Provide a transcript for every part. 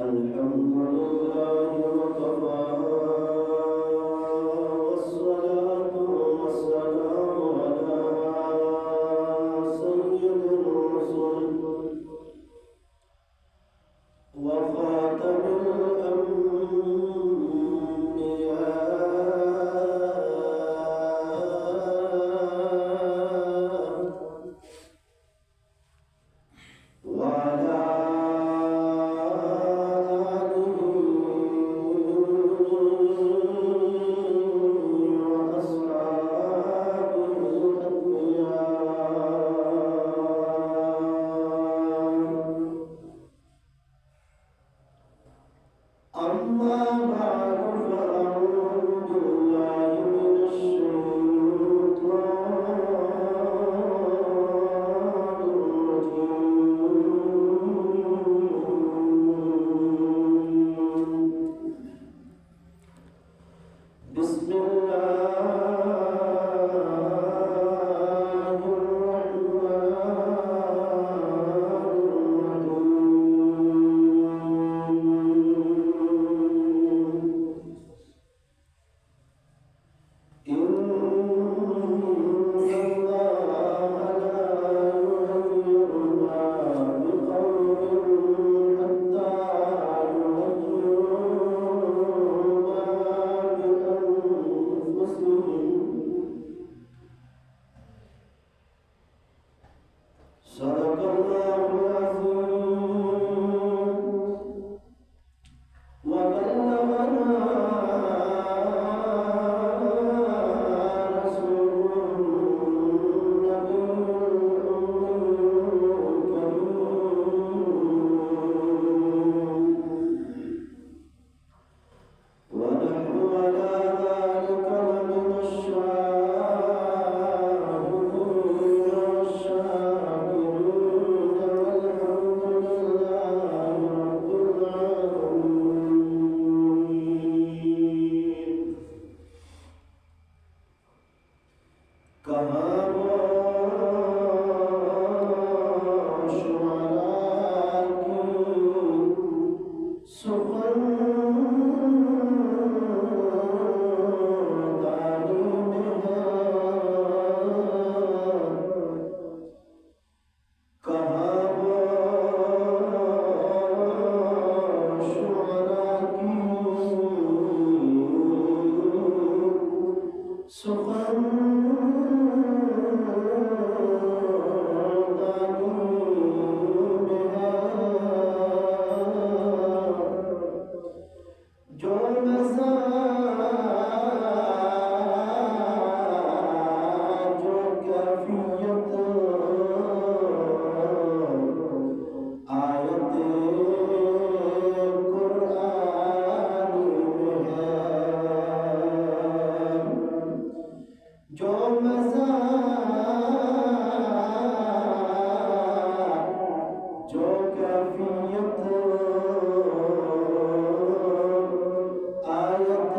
الحمد لله وكفى والصلاة والسلام على سيد الرسل وخاتم الأنبياء وعلى أما بعد فأعوذ بالله من الشيطان الرجيم بسم الله صدق الله العظيم وبلغنا رسوله النبي الكريم ونحن على ذلك لمن الشاهدين والشاكرين والحمد لله رب العالمين. کہاں وہ شعراء کی سخن دانی میں ہے، کہاں وہ شعراء کی سخن جو مزاج جو کیفیت آیت قرآنی میں ہے، جو مزاج جو کیفیت آیت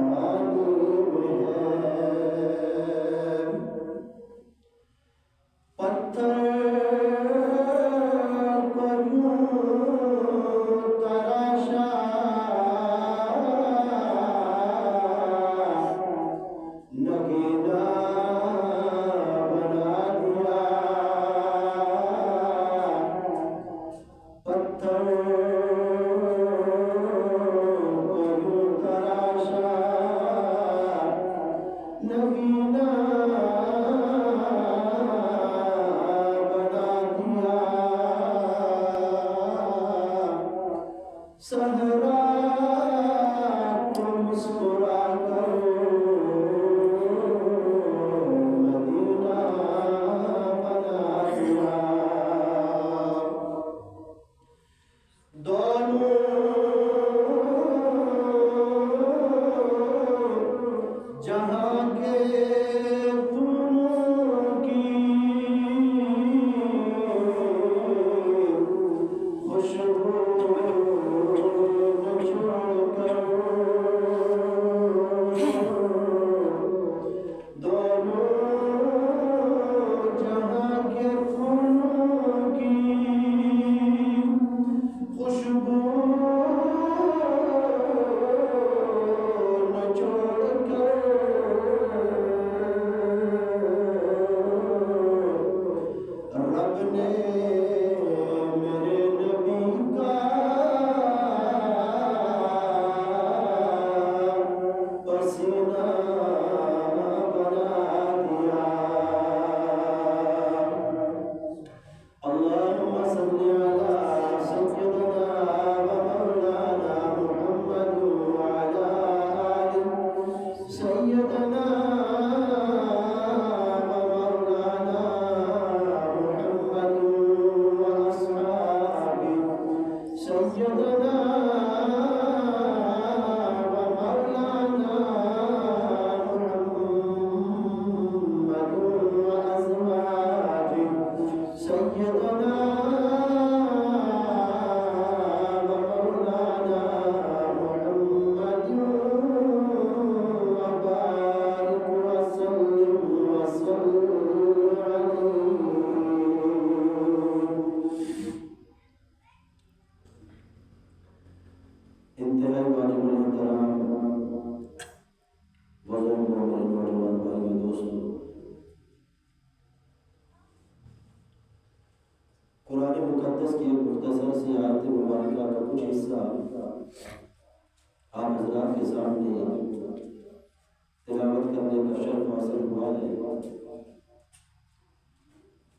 قرآنی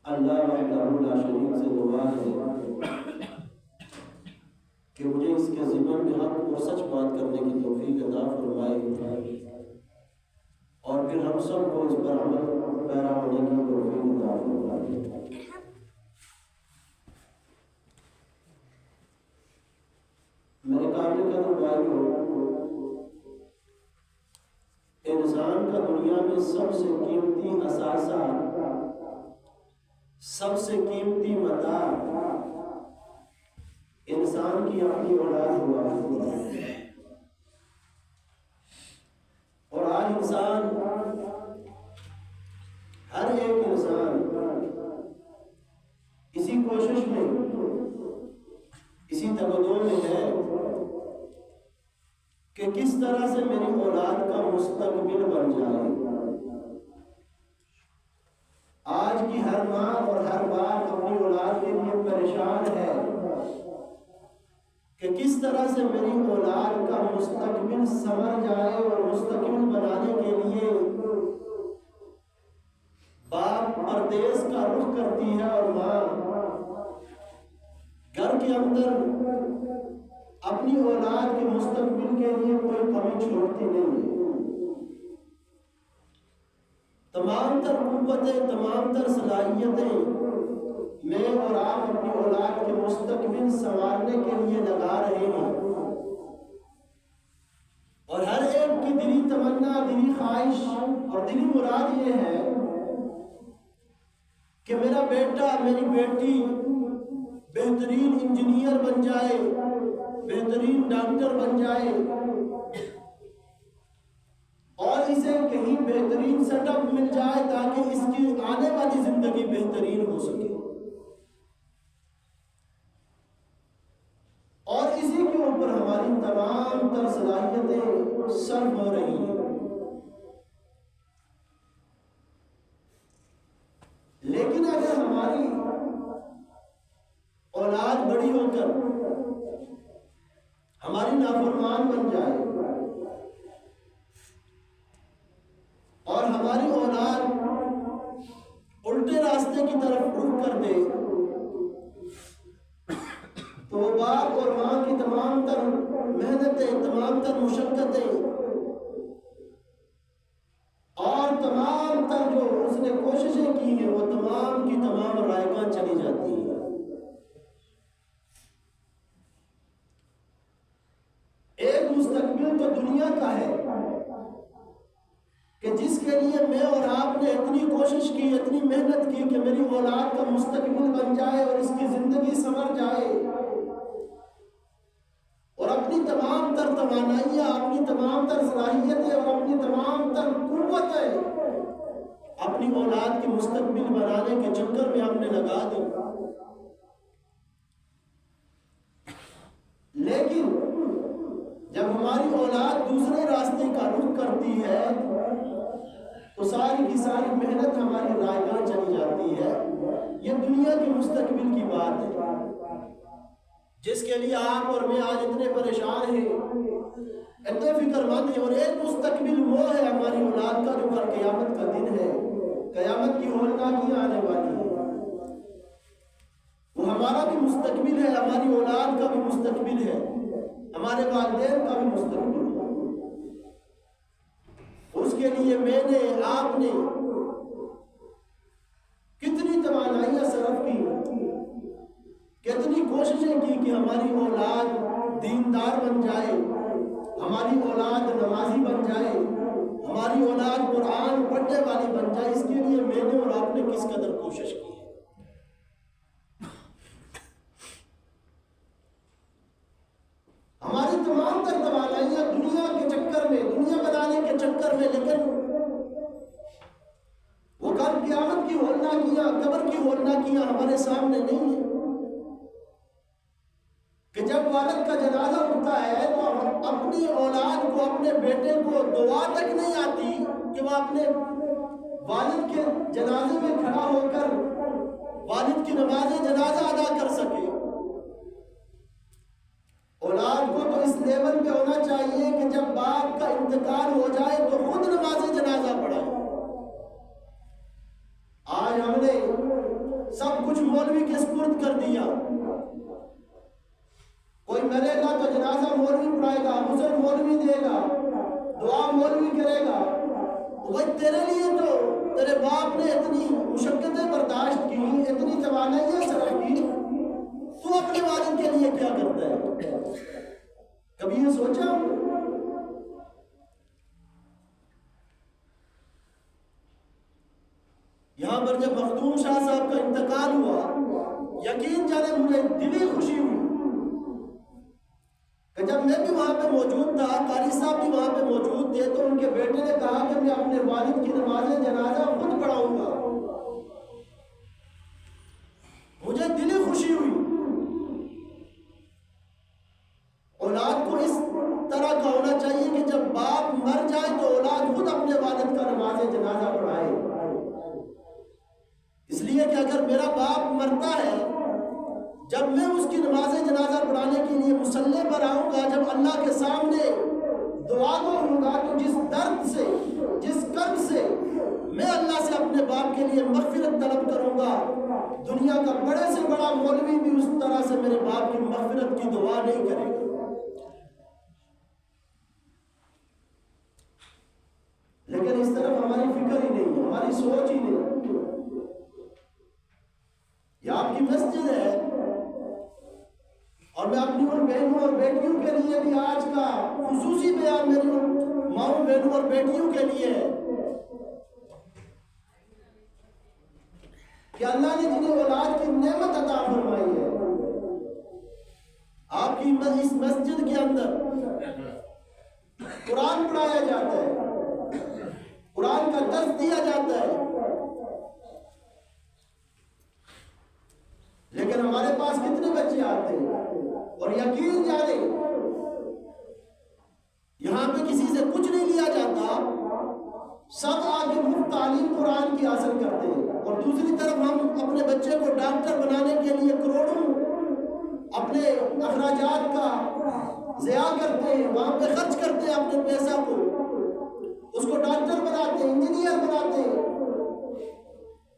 اللہ وحدہ لا شریک سے دعا ہے کہ مجھے اس کے ذمن میں حق اور سچ بات کرنے کی توفیق عطا فرمائے اور پھر ہم سب کو اس پر عمل پیرا ہونے کی توفیق عطا فرمائے۔ میرے قابل قدر بھائیو، انسان کا دنیا میں سب سے قیمتی اثاثہ، سب سے قیمتی متاع انسان کی اپنی اولاد ہوا کرتی ہے۔ اور آج انسان، ہر ایک انسان اسی کوشش میں، اسی تگدو میں ہے کہ کس طرح سے میری اولاد کا مستقبل بن جائے۔ آج کی ہر ماں اور ہر باپ اپنی اولاد کے لیے پریشان ہے کہ کس طرح سے میری اولاد کا مستقبل سنور جائے، اور مستقبل بنانے کے لیے باپ پردیس کا رخ کرتی ہے اور ماں گھر کے اندر اپنی اولاد کے مستقبل کے لیے کوئی کمی چھوڑتی نہیں ہے۔ تمام تر قوتیں، تمام تر صلاحیتیں میں اور آپ اپنی اولاد کے مستقبل سنوارنے کے لیے لگا رہے ہیں، اور ہر ایک کی دلی تمنا، دلی خواہش اور دلی مراد یہ ہے کہ میرا بیٹا، میری بیٹی بہترین انجینئر بن جائے، بہترین ڈاکٹر بن جائے، اور اسے کہیں بہترین سیٹ اپ مل جائے تاکہ اس کی آنے والی زندگی بہترین ہو سکے، اور اسی کے اوپر ہماری تمام تر صلاحیتیں صرف ہو رہی ہیں۔ لیکن اگر ہماری اولاد بڑی ہو کر ہماری نافرمان بن جائے، اور ہماری اولاد الٹے راستے کی طرف رخ کر دے، تو باپ اور ماں کی تمام تر محنتیں، تمام تر مشقتیں اور تمام تر جو اس نے کوششیں کی ہیں، وہ تمام کی تمام رائگاں چلی جاتی ہیں۔ ایک مستقبل تو دنیا کا ہے کہ جس کے لیے میں اور آپ نے اتنی کوشش کی، اتنی محنت کی کہ میری اولاد کا مستقبل بن جائے اور اس کی زندگی سنور جائے، اور اپنی تمام تر توانائیاں، اپنی تمام تر صلاحیتیں اور اپنی تمام تر قوتیں اپنی اولاد کے مستقبل بنانے کے چکر میں ہم نے لگا دی۔ لیکن جب ہماری اولاد دوسرے راستے کا رخ کرتی ہے تو ساری کی ساری محنت ہماری رائگاں چلی جاتی ہے۔ یہ دنیا کے مستقبل کی بات ہے جس کے لیے آپ اور میں آج اتنے پریشان ہیں اتنے فکر مند ہیں. اور ایک مستقبل وہ ہے ہماری اولاد کا جو کل قیامت کا دن ہے, قیامت کی ہولناکیاں آنے والی ہیں. وہ ہمارا بھی مستقبل ہے, ہماری اولاد کا بھی مستقبل ہے, ہمارے والدین کا بھی مستقبل ہے. اس کے لیے میں نے, آپ نے کتنی توانائیاں صرف کی, کتنی کوششیں کی کہ ہماری اولاد دیندار بن جائے, ہماری اولاد نمازی بن جائے, ہماری اولاد قرآن پڑھنے والی بن جائے. اس کے لیے میں نے اور آپ نے کس قدر کوشش کی ہے. ہماری تمام تر توانائیاں دنیا کے چکر میں, دنیا بنانے کے چکر میں, لیکن وہ کل قیامت کی ہولناکیاں, قبر کی ہولناکیاں ہمارے سامنے نہیں ہیں کہ جب والد کا جنازہ اٹھتا ہے تو اپنی اولاد کو, اپنے بیٹے کو دعا تک نہیں آتی کہ وہ اپنے والد کے جنازے میں کھڑا ہو کر والد کی نماز جنازہ ادا کر سکے. اولاد کو تو اس لیول پہ ہونا چاہیے کہ جب باپ کا انتقال ہو جائے تو خود نماز جنازہ پڑھائے. آج ہم نے سب کچھ مولوی کے سپرد کر دیا. کوئی مرے گا تو جنازہ مولوی پڑھائے گا, غسل مولوی دے گا, دعا مولوی کرے گا. وہی تیرے لیے تو تیرے باپ نے اتنی مشقتیں برداشت کی, اتنی توانائیاں صرف کی, تو اپنے والد کے لیے کیا کرتا ہے؟ کبھی یہ سوچا؟ یہاں پر جب مخدوم شاہ صاحب کا انتقال ہوا, یقین جانے مجھے دلی خوشی ہوئی کہ جب میں بھی وہاں پہ موجود تھا, قاری صاحب بھی وہاں پہ موجود تھے, تو ان کے بیٹے نے کہا کہ میں اپنے والد کی نماز جنازہ خود پڑھاؤں گا. مجھے دلی خوشی ہوئی. اولاد کو اس طرح کا ہونا چاہیے کہ جب باپ مر جائے تو اولاد خود اپنے والد کا نماز جنازہ پڑھائے. اس لیے کہ اگر میرا باپ مرتا ہے, جب میں اس کی نماز جنازہ پڑھانے کے لیے مصلی پر آؤں گا, جب اللہ کے سامنے دعا کروں گا, تو جس درد سے, جس کرب سے میں اللہ سے اپنے باپ کے لیے مغفرت طلب کروں گا, دنیا کا بڑے سے بڑا مولوی بھی اس طرح سے میرے باپ کی مغفرت کی دعا نہیں کرے گا. لیکن اس طرف ہماری فکر ہی نہیں, ہماری سوچ ہی نہیں. یہ آپ کی مسجد ہے, اور میں اپنی ان بہنوں اور بیٹیوں کے لیے بھی آج کا خصوصی بیان میری ماؤں بہنوں اور بیٹیوں کے لیے ہے کہ اللہ نے جنہیں اولاد کی نعمت عطا فرمائی ہے, آپ کی اس مسجد کے اندر قرآن پڑھایا جاتا ہے, قرآن کا درس دیا جاتا ہے, لیکن ہمارے پاس کتنے بچے آتے ہیں, اور یقین جانے یہاں پہ کسی سے کچھ نہیں لیا جاتا, سب آگے مفت تعلیم قرآن کی حاصل کرتے ہیں. اور دوسری طرف ہم اپنے بچے کو ڈاکٹر بنانے کے لیے کروڑوں اپنے اخراجات کا ضیاع کرتے ہیں, وہاں پہ خرچ کرتے ہیں اپنے پیسہ کو, اس کو ڈاکٹر بناتے ہیں, انجینئر بناتے ہیں,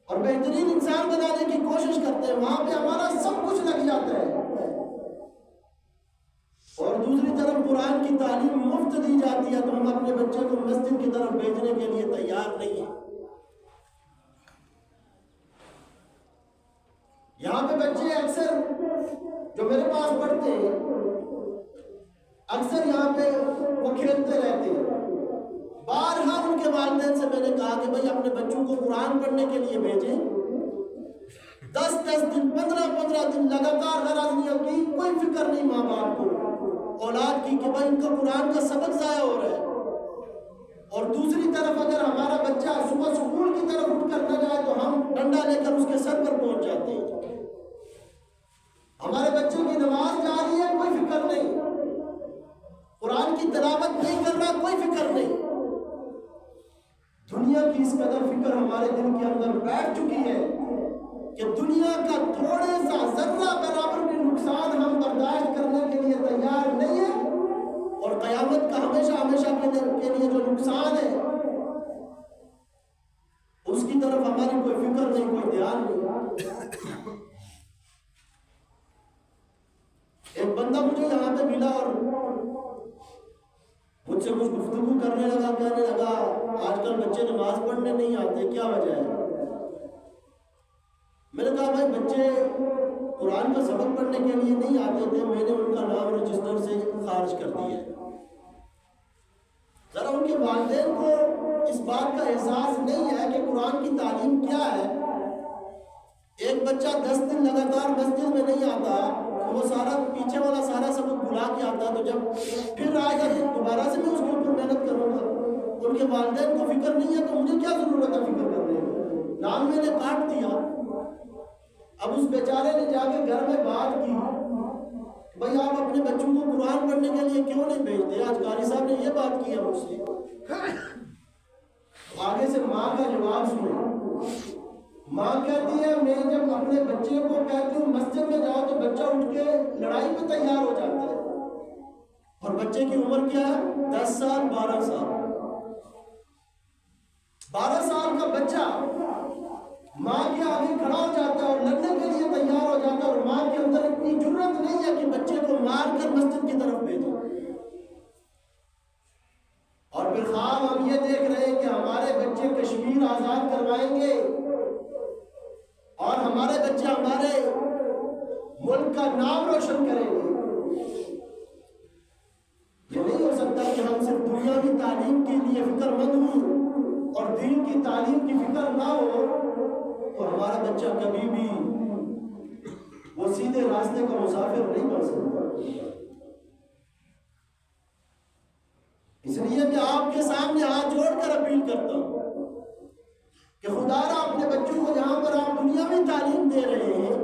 اور بہترین انسان بنانے کی کوشش کرتے ہیں. وہاں پہ ہمارا سب کچھ لگ جاتا ہے, اور دوسری طرف قرآن کی تعلیم مفت دی جاتی ہے, تو ہم اپنے بچے کو مسجد کی طرف بھیجنے کے لیے تیار نہیں ہیں. یہاں پہ بچے اکثر جو میرے پاس پڑھتے ہیں, اکثر یہاں پہ وہ کھیلتے رہتے ہیں. بارہا ان کے والدین سے میں نے کہا کہ بھائی اپنے بچوں کو قرآن پڑھنے کے لیے بھیجیں. 10 دن 15 دن لگاتار غرضیوں کی کوئی فکر نہیں ماں باپ کو اولاد کی کہ بھائی ان کا قرآن کا سبق ضائع ہو رہا ہے. اور دوسری طرف اگر ہمارا بچہ صبح سکول کی طرف اٹھ کر نہ جائے تو ہم ڈنڈا لے کر اس کے سر پر پہنچ جاتے ہیں. ہمارے بچوں کی نماز جاری ہے, کوئی فکر نہیں, قرآن کی تلاوت نہیں کر رہا, کوئی فکر نہیں. دنیا کی اس قدر فکر ہمارے دل کے اندر بیٹھ چکی ہے کہ دنیا کا تھوڑے سا ذرہ برابر بھی نقصان ہم برداشت کرنے کے لیے تیار نہیں ہے, اور قیامت کا ہمیشہ ہمیشہ کے لیے جو نقصان ہے اس کی طرف ہماری کوئی فکر نہیں، کوئی دھیان نہیں۔ ایک بندہ مجھے یہاں پہ ملا اور مجھ سے کچھ گفتگو کرنے لگا، کہنے لگا آج کل بچے نماز پڑھنے نہیں آتے، کیا وجہ ہے؟ میں نے کہا بھائی بچے قرآن کا سبق پڑھنے کے لیے نہیں آتے تھے، میں نے ان کا نام رجسٹر سے خارج کر دیا ہے۔ ذرا ان کے والدین کو اس بات کا احساس نہیں ہے کہ قرآن کی تعلیم کیا ہے۔ ایک بچہ 10 دن لگاتار مسجد میں نہیں آتا، وہ سارا پیچھے والا سارا سبق بھلا کے آتا، تو جب پھر آئے گا تو دوبارہ سے میں اس کے اوپر محنت کروں گا۔ ان کے والدین کو فکر نہیں ہے تو مجھے کیا ضرورت ہے فکر کرنے کی؟ نام میں نے کاٹ دیا۔ اب اس بیچارے نے جا کے گھر میں بات کی، بھائی آپ اپنے بچوں کو قرآن پڑھنے کے لیے کیوں نہیں بھیجتے؟ آج قاری صاحب نے یہ بات کی ہے مجھ سے۔ آگے سے ماں کا جواب سنو۔ ماں کہتی ہے میں جب اپنے بچے کو کہتی ہوں مسجد میں جاؤ تو بچہ اٹھ کے لڑائی پہ تیار ہو جاتا ہے، اور بچے کی عمر کیا ہے؟ 10 سال 12 سال۔ 12 سال کا بچہ ماں کے آگے کھڑا ہو جاتا ہے اور لڑنے کے لیے تیار ہو جاتا ہے، اور ماں کے اندر اتنی جرأت نہیں ہے کہ بچے کو مار کر مسجد کی طرف بھیجے۔ اور پھر خواب ہم یہ دیکھ رہے ہیں کہ ہمارے بچے کشمیر آزاد کروائیں گے اور ہمارے بچے ہمارے ملک کا نام روشن کریں گے۔ یہ نہیں ہو سکتا کہ ہم صرف دنیاوی تعلیم کے لیے فکر مند ہوں اور دین کی تعلیم کی فکر نہ ہو، تو ہمارا بچہ کبھی بھی وہ سیدھے راستے کا مسافر نہیں بن سکتا۔ اس لیے میں آپ کے سامنے ہاتھ جوڑ کر اپیل کرتا ہوں کہ خدا را اپنے بچوں کو جہاں پر آپ دنیاوی تعلیم دے رہے ہیں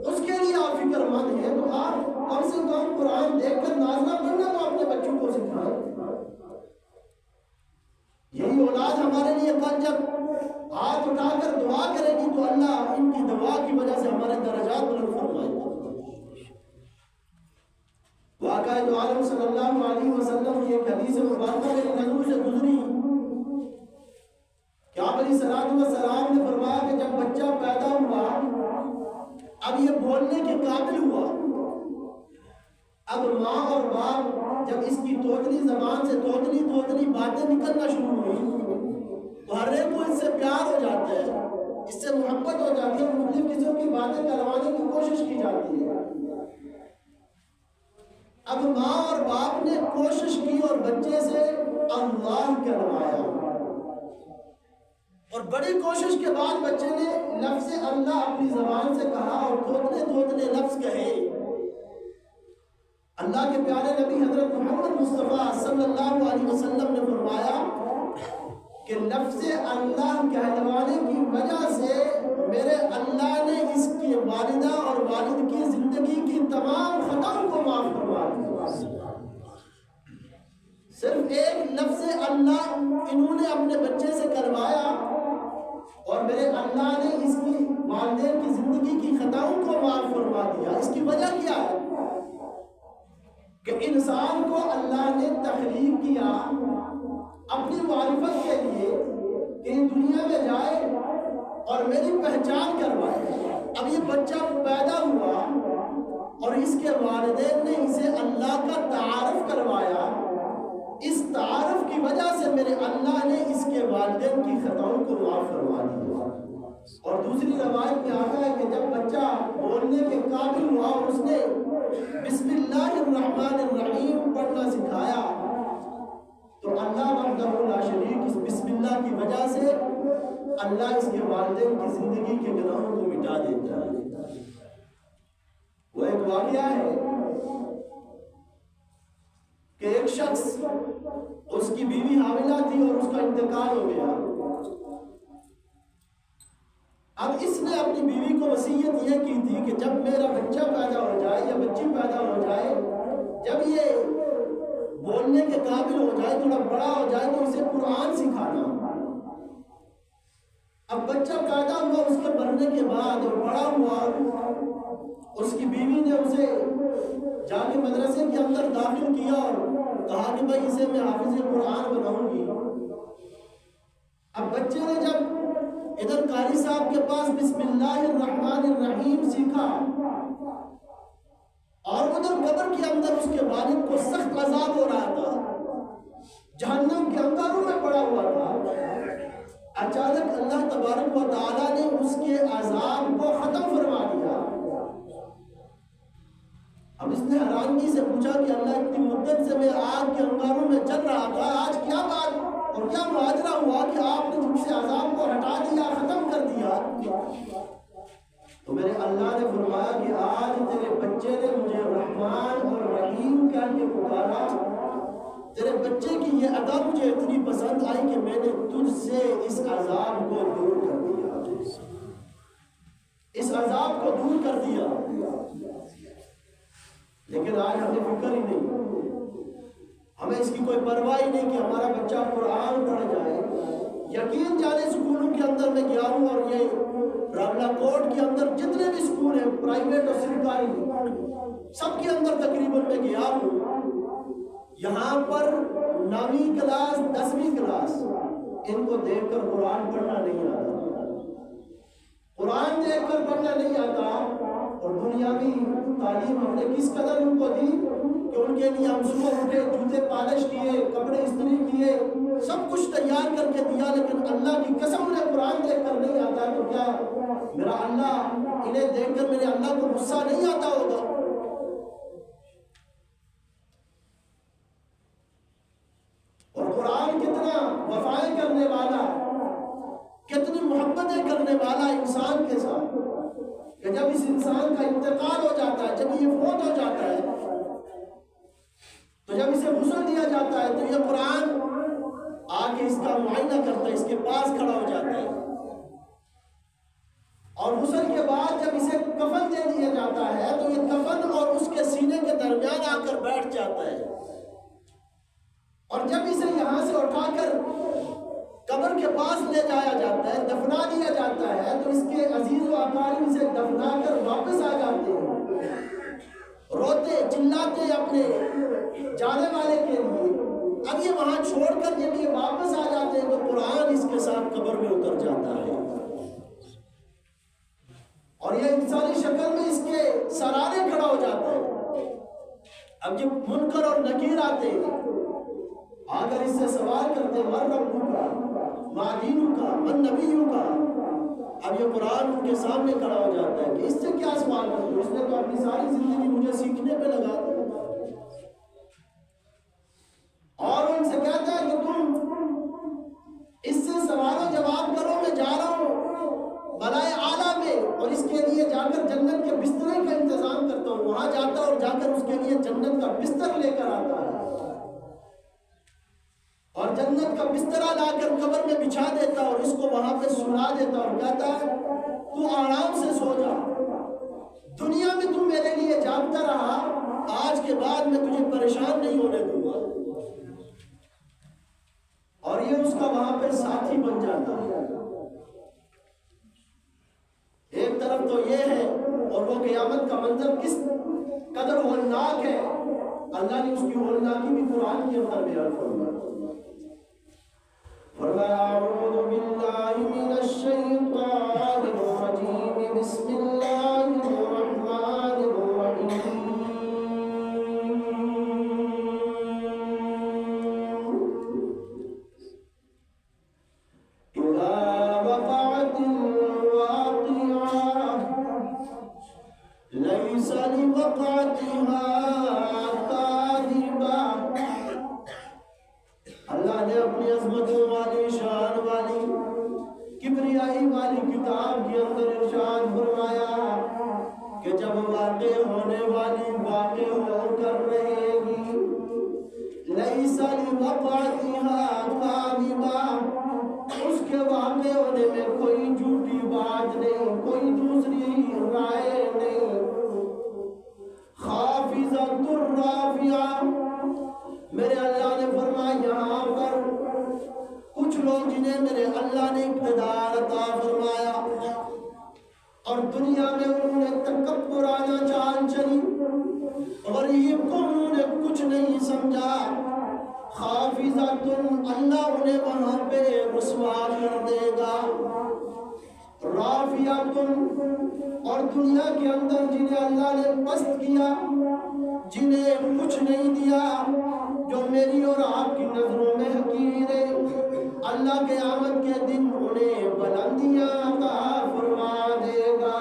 اس کے لیے آپ فکر مند ہیں، تو آپ کم سے کم قرآن دیکھ کر نازلہ پڑھنا تو اپنے بچوں کو سکھائیں۔ یہی اولاد ہمارے لیے کل جب ہاتھ اٹھا کر دعا کرے گی تو اللہ ان کی دعا کی وجہ سے ہمارے درجات بلند فرمائے گا۔ واقعہ دو عالم صلی اللہ علیہ وسلم کی ایک حدیث مبارکہ میری نظروں سے گزری کہ آپ علیہ السلام نے فرمایا کہ جب بچہ پیدا ہوا، اب یہ بولنے کے قابل ہوا، اب ماں اور باپ جب اس کی توتلی زبان سے توتلی باتیں نکلنا شروع ہوئی تو ہر ایک کو اس سے پیار ہو جاتا ہے، اس سے محبت ہو جاتی ہے، مختلف قسم کی باتیں کروانے کی کوشش کی جاتی ہے۔ اب ماں اور باپ نے کوشش کی اور بچے سے اللہ کروایا، اور بڑی کوشش کے بعد بچے نے لفظ اللہ اپنی زبان سے کہا اور توتلے لفظ کہے۔ اللہ کے پیارے نبی حضرت محمد مصطفیٰ صلی اللہ علیہ وسلم نے فرمایا کہ لفظ اللہ کہلوانے کی وجہ سے میرے اللہ نے اس کی والدہ اور والد کی زندگی کی تمام خطاؤں کو معاف کروا دیا۔ صرف ایک لفظ اللہ انہوں نے اپنے بچے سے کروایا اور میرے اللہ نے اس کی والدین کی زندگی کی خطاؤں کو معاف فرما دیا۔ اس کی وجہ کیا ہے کہ انسان کو اللہ نے تخلیق کیا اپنی معرفت کے لیے کہ دنیا میں جائے اور میری پہچان کروائے۔ اب یہ بچہ پیدا ہوا اور اس کے والدین نے اسے اللہ کا تعارف کروایا، اس تعارف کی وجہ سے میرے اللہ نے اس کے والدین کی خطاؤں کو معاف فرما دیا۔ اور دوسری روایت میں آتا ہے کہ جب بچہ بولنے کے قابل ہوا اور اس نے بسم اللہ الرحمن الرحیم پڑھنا سکھایا تو اللہ وحدہ لا شریک اس بسم اللہ کی وجہ سے اللہ اس کے والدین کی زندگی کے گناہوں کو مٹا دیتا ہے۔ وہ ایک واقعہ ہے کہ ایک شخص اس کی بیوی حاملہ تھی اور اس کا انتقال ہو گیا۔ اب اس نے اپنی بیوی کو وصیت یہ کی تھی کہ جب میرا بچہ پیدا ہو جائے یا بچی پیدا ہو جائے، جب یہ بولنے کے قابل ہو جائے، تھوڑا بڑا ہو جائے تو اسے قرآن سکھانا۔ اب بچہ پیدا ہوا، اس کے مرنے کے بعد اور بڑا ہوا، اس کی بیوی نے اسے جا کے مدرسے کے اندر داخل کیا اور کہا کہ بھائی اسے میں حافظ قرآن بناؤں گی۔ اب بچے نے جب ادھر قاری صاحب کے پاس بسم اللہ الرحمن الرحیم سیکھا اور ادھر قبر کے اندر اس کے والد کو سخت عذاب ہو رہا تھا، جہنم کے انگاروں میں پڑا ہوا تھا، اچانک اللہ تبارک و تعالیٰ نے اس کے عذاب کو ختم فرما دیا۔ اب اس نے حیرانگی سے پوچھا کہ اللہ اتنی مدت سے میں آگ کے انگاروں میں جل رہا تھا، آج کیا بات اور کیا ماجرا ہوا کہ آپ نے مجھ سے عذاب کو ہٹا دیا، ختم کر دیا؟ تو میرے اللہ نے فرمایا کہ آج تیرے بچے نے مجھے رحمان اور رحیم کہہ کے پکارا، تیرے بچے کی یہ ادا مجھے اتنی پسند آئی کہ میں نے تجھ سے اس عذاب کو دور کر دیا، اس عذاب کو دور کر دیا۔ لیکن آج ہمیں فکر ہی نہیں، ہمیں اس کی کوئی پرواہ ہی نہیں کہ ہمارا بچہ قرآن پڑھ جائے۔ یقین جانے اسکولوں کے اندر میں گیا ہوں اور یہ راولہ کوٹ کے اندر جتنے بھی اسکول ہیں پرائیویٹ اور سرکاری، سب کے اندر تقریباً میں گیا ہوں، یہاں پر 9ویں کلاس 10ویں کلاس ان کو دیکھ کر قرآن پڑھنا نہیں آتا، قرآن دیکھ کر پڑھنا نہیں آتا۔ اور دنیاوی تعلیم ہم نے کس قدر ان کو دی کہ ان کے لیے ہم صبح اٹھے، جوتے پالش کیے، کپڑے استری کیے، سب کچھ تیار کر کے دیا، لیکن اللہ کی قسم انہیں قرآن دیکھ کر نہیں آتا۔ تو کیا میرا اللہ انہیں دیکھ کر میرے اللہ کو غصہ نہیں آتا ہوگا؟ اور قرآن کتنا وفائیں کرنے والا، کتنی محبتیں کرنے والا انسان کے ساتھ، کہ جب اس انسان کا انتقال ہو جاتا ہے، جب یہ فوت ہو جاتا ہے، تو جب اسے غسل دیا جاتا ہے تو یہ قرآن آ کے اس کا معائنہ کرتا ہے، اس کے پاس کھڑا ہو جاتا ہے، اور غسل کے بعد جب اسے کفن دے دیا جاتا ہے تو یہ کفن اور اس کے سینے کے درمیان آ کر بیٹھ جاتا ہے، اور جب اسے یہاں سے اٹھا کر قبر کے پاس لے جایا جاتا ہے، دفنا دیا جاتا ہے، تو اس کے عزیز و اقارب اسے دفنا کر واپس آ جاتے ہیں، روتے چلاتے اپنے جانے والے کے لیے۔ اب یہ وہاں چھوڑ کر جب یہ واپس آ جاتے ہیں تو قرآن اس کے ساتھ قبر میں اتر جاتا ہے، اور یہ انسانی شکل میں اس کے سرانے کھڑا ہو جاتا ہے۔ اب جب منکر اور نکیر آتے ہیں، اگر اس سے سوال کرتے من ربک کا، ما دینک کا، من نبیک کا، اب یہ قرآن ان کے سامنے کھڑا ہو جاتا ہے کہ اس سے کیا سوال کروں، اس نے تو اپنی ساری زندگی مجھے سیکھنے پہ لگا دی، اور ان سے کہتا ہے کہ تم اس سے سوال و جواب کرو، میں جا رہا ہوں بلائے اعلیٰ میں، اور اس کے لیے جا کر جنت کے بسترے کا انتظام کرتا ہوں، وہاں جاتا اور جا کر اس کے لیے جنت کا بستر لے کر آتا ہے، اور جنت کا بسترا لا کر قبر میں بچھا دیتا اور اس کو وہاں پہ سلا دیتا اور کہتا ہے تو آرام سے سو جا، دنیا میں تم میرے لیے جاگتا رہا، آج کے بعد میں تجھے پریشان نہیں ہونے دوں گا، اور یہ اس کا وہاں پہ ساتھی بن جاتا ہے۔ ایک طرف تو یہ ہے، اور وہ قیامت کا منظر کس قدر ہولناک ہے، اللہ نے اس کی ہولناکی بھی قرآن کے اندر بیان فرمایا۔ اعوذ باللہ من الشیطان الرجیم، بسم اللہ الرحمن الرحیم، اذا وقعت الواقعہ لیس لوقعتها کاذبہ۔ اللہ نے اپنی عظمتوں والی، شان والی، کبریائی والی کتاب کے اندر ارشاد فرمایا کہ جب واقع ہونے والی واقع ہو کر رہے گی، لیس لوقعتها کاذبہ، اس کے واقع ہونے میں کوئی جھوٹی بات نہیں، کوئی دوسری رائے نہیں۔ خافضۃ الرافعہ، میرے اللہ نے فرمایا یہاں پر کچھ لوگ جنہیں میرے اللہ نے اقتدار عطا فرمایا اور دنیا میں انہوں نے تکبرانہ چال چلی، غریب کو انہوں نے کچھ نہیں سمجھا، خافضۃ، اللہ انہیں وہاں پہ رسوا کر دے گا، رافعۃ، اور دنیا کے اندر جنہیں اللہ نے پست کیا، جنہیں کچھ نہیں دیا، جو میری اور آپ کی نظروں میں حقیر ہے، اللہ قیامت کے دن انہیں بلندیاں عطا فرما دے گا۔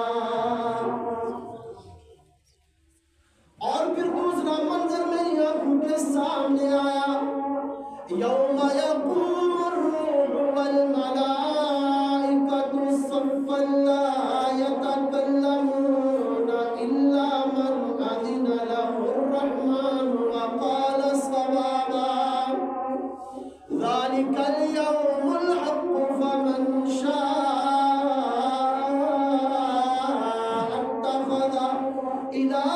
اور پھر دوسرا منظر میری آنکھوں کے سامنے آیا، یوم یقوم الروح والملائکۃ صفا لا یتکلمون الا من اذن له الرحمن وقال صوابا، ذلك اليوم الحق فمن شاء اتخذ الى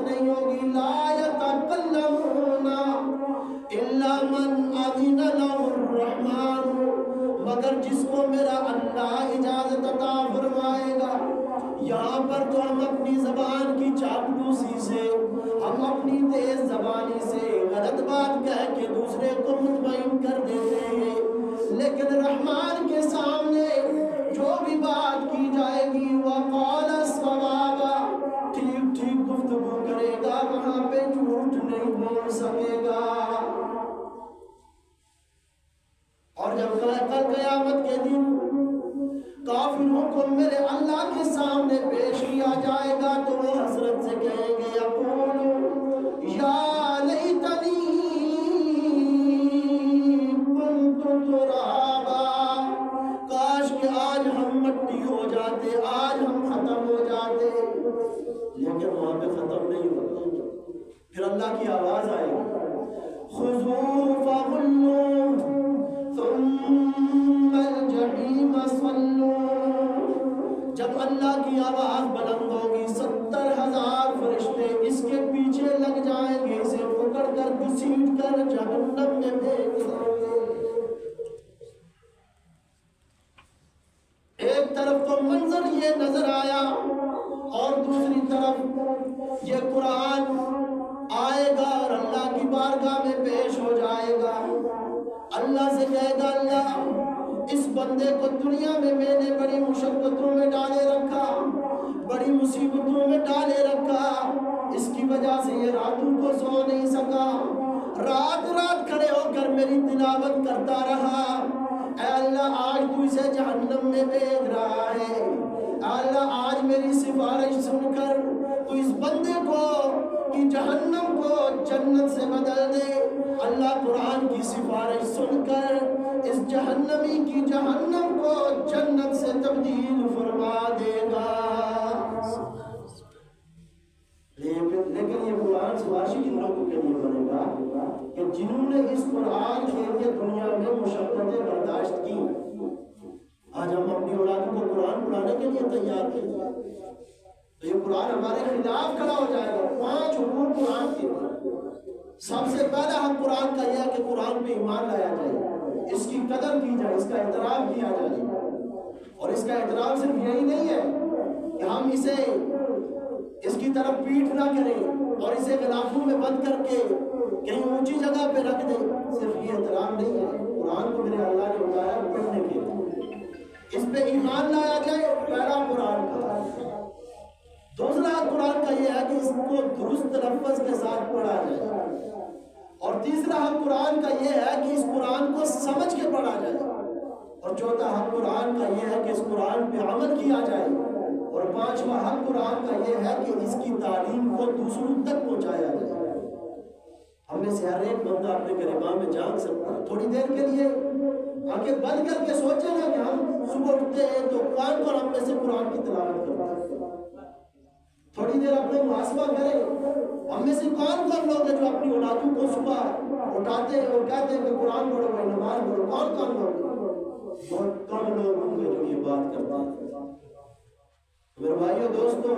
نہیں ہوگی، لا یتکلمون الا من اذن له الرحمن، مگر جس کو میرا اللہ اجازت عطا فرمائے گا۔ یہاں پر تو ہم اپنی زبان کی چاپلوسی سے، ہم اپنی تیز زبانی سے غلط بات کہہ کے دوسرے کو مطمئن کر دیتے ہیں، لیکن رحمان کے سامنے جو بھی بات کی جائے گی وقال صوابا، ٹھیک ٹھیک گفتگو کرے گا، وہاں پہ جھوٹ نہیں بول سکے گا۔ اور جب کل قیامت کے دن کافروں کو میرے اللہ کے سامنے پیش کیا جائے گا تو وہ حسرت سے کہیں گے، یقول یا لیتنی کنت ترابا، کاش کہ آج ہم مٹی ہو جاتے، آج ہم ختم ہو جاتے، لیکن وہاں پہ ختم نہیں ہوگا۔ پھر اللہ کی آواز آئے گی، خذوہ فغلوہ ثم الجحیم صلوہ، جب اللہ کی آواز بلند ہوگی 70,000 فرشتے اس کے پیچھے لگ جائیں گے، اسے پکڑ کر گھسیٹ کر جہنم میں پھینک دیں گے۔ ایک طرف تو منظر یہ نظر آیا اور دوسری طرف یہ قرآن آئے گا اور اللہ کی بارگاہ میں پیش ہو جائے گا۔ اللہ سے کہے گا، اللہ اس بندے کو دنیا میں میں نے بڑی مشقتوں میں ڈالے رکھا، بڑی مصیبتوں میں ڈالے رکھا، اس کی وجہ سے یہ راتوں کو سو نہیں سکا، رات رات کھڑے ہو کر میری تلاوت کرتا رہا، اے اللہ آج تو اسے جہنم میں بھیج رہا ہے، اللہ آج میری سفارش سن کر تو اس بندے کو کی جہنم کو جنت سے بدل دے۔ اللہ قرآن کی سفارش سن کر اس جہنمی کی جہنم کو جنت سے تبدیل فرما دے گا۔ لیکن یہ قرآن سفارشی کن لوگوں کے لیے بنے گا کہ جنہوں نے اس قرآن کے لیے دنیا میں مشقتیں برداشت کی۔ آج ہم اپنی اولادوں کو قرآن پڑھانے کے لیے تیار ہیں تو یہ قرآن ہمارے خلاف کھڑا ہو جائے گا۔ 5 حقوق قرآن کے لیے سب سے پہلا حق قرآن کا یہ ہے کہ قرآن پہ ایمان لایا جائے، اس کی قدر کی جائے، اس کا احترام کیا جائے، اور اس کا احترام صرف یہی نہیں ہے کہ ہم اسے اس کی طرف پیٹھ نہ کریں اور اسے غلافوں میں بند کر کے کہیں اونچی جگہ پہ رکھ دیں، صرف یہ احترام نہیں ہے۔ قرآن کو میرے اللہ نے بتایا پڑھنے کے لیے، اس پہ ایمان لایا جائے، پہلا قرآن کا۔ دوسرا قرآن کا یہ ہے کہ اس کو درست تلفظ کے ساتھ پڑھا جائے، اور تیسرا حق قرآن کا یہ ہے کہ اس قرآن کو سمجھ کے پڑھا جائے، اور چوتھا حق قرآن کا یہ ہے کہ اس قرآن پہ عمل کیا جائے، اور 5واں حق قرآن کا یہ ہے کہ اس کی تعلیم کو دوسروں تک پہنچایا جائے۔ ہم میں سے ہر ایک بندہ اپنے گریباں میں جھانک سکتا ہے، تھوڑی دیر کے لیے آنکھیں بند کر کے سوچے نا کہ ہم صبح اٹھتے ہیں تو کون کون ہم میں سے قرآن کی تلاوت کرتا ہے، تھوڑی دیر اپنے محاسبہ کریں، ہم میں سے کون کون لوگ ہیں جو اپنی اولادوں کو صبح اٹھاتے ہیں اور کہتے ہیں کہ قرآن پڑھو، نماز پڑھو، کون کون لوگ؟ بہت کم لوگ ہوں گے جو یہ بات کرتے ہیں۔ میرے بھائیو دوستو،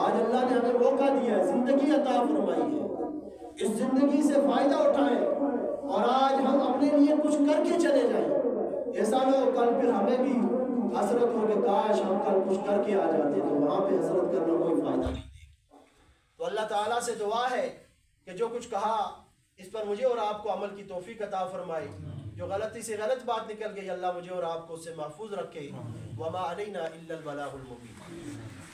آج اللہ نے ہمیں موقع دیا ہے، زندگی عطا فرمائی ہے، اس زندگی سے فائدہ اٹھائیں اور آج ہم اپنے لیے کچھ کر کے چلے جائیں۔ اور کل پھر ہمیں بھی حسرت ہو کہ کاش ہم کل کچھ کر کے آ جاتے، تو وہاں پہ حسرت کرنا کوئی فائدہ نہیں۔ تو اللہ تعالیٰ سے دعا ہے کہ جو کچھ کہا اس پر مجھے اور آپ کو عمل کی توفیق عطا فرمائے، جو غلطی سے غلط بات نکل گئی اللہ مجھے اور آپ کو اس سے محفوظ رکھے۔ وما علینا الا البلاغ المبین۔